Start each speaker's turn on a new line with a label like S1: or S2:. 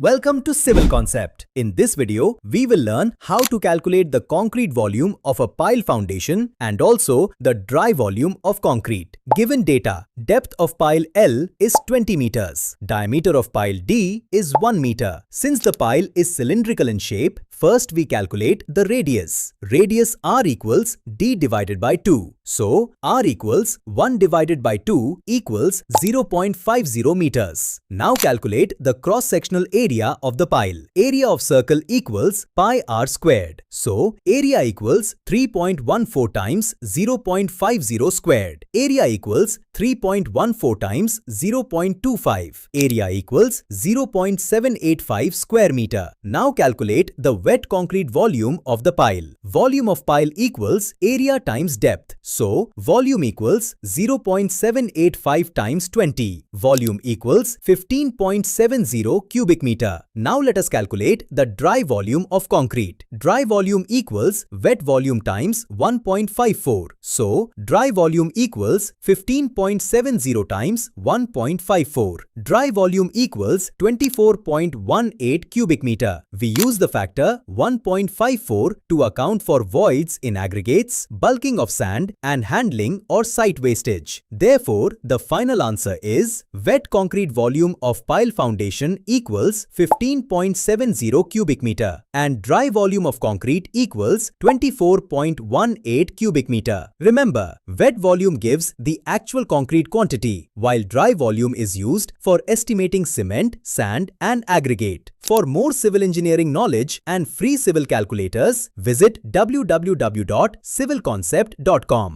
S1: Welcome to Civil Concept. In this video, we will learn how to calculate the concrete volume of a pile foundation and also the dry volume of concrete. Given data, depth of pile L is 20 meters. Diameter of pile D is 1 meter. Since the pile is cylindrical in shape, first we calculate the radius. Radius R equals D divided by 2. So, R equals 1 divided by 2 equals 0.50 meters. Now calculate the cross-sectional area of the pile. Area of circle equals pi r squared. So, area equals 3.14 times 0.50 squared. Area equals 3.14 times 0.25. Area equals 0.785 square meter. Now calculate the wet concrete volume of the pile. Volume of pile equals area times depth. So, volume equals 0.785 times 20. Volume equals 15.70 cubic meter. Now let us calculate the dry volume of concrete. Dry volume equals wet volume times 1.54. So, dry volume equals 15.70 times 1.54. Dry volume equals 24.18 cubic meter. We use the factor 1.54 to account for voids in aggregates, bulking of sand, and handling or site wastage. Therefore, the final answer is wet concrete volume of pile foundation equals 15.70 cubic meter and dry volume of concrete equals 24.18 cubic meter. Remember, wet volume gives the actual concrete quantity, while dry volume is used for estimating cement, sand, and aggregate. For more civil engineering knowledge and free civil calculators, visit www.civilconcept.com.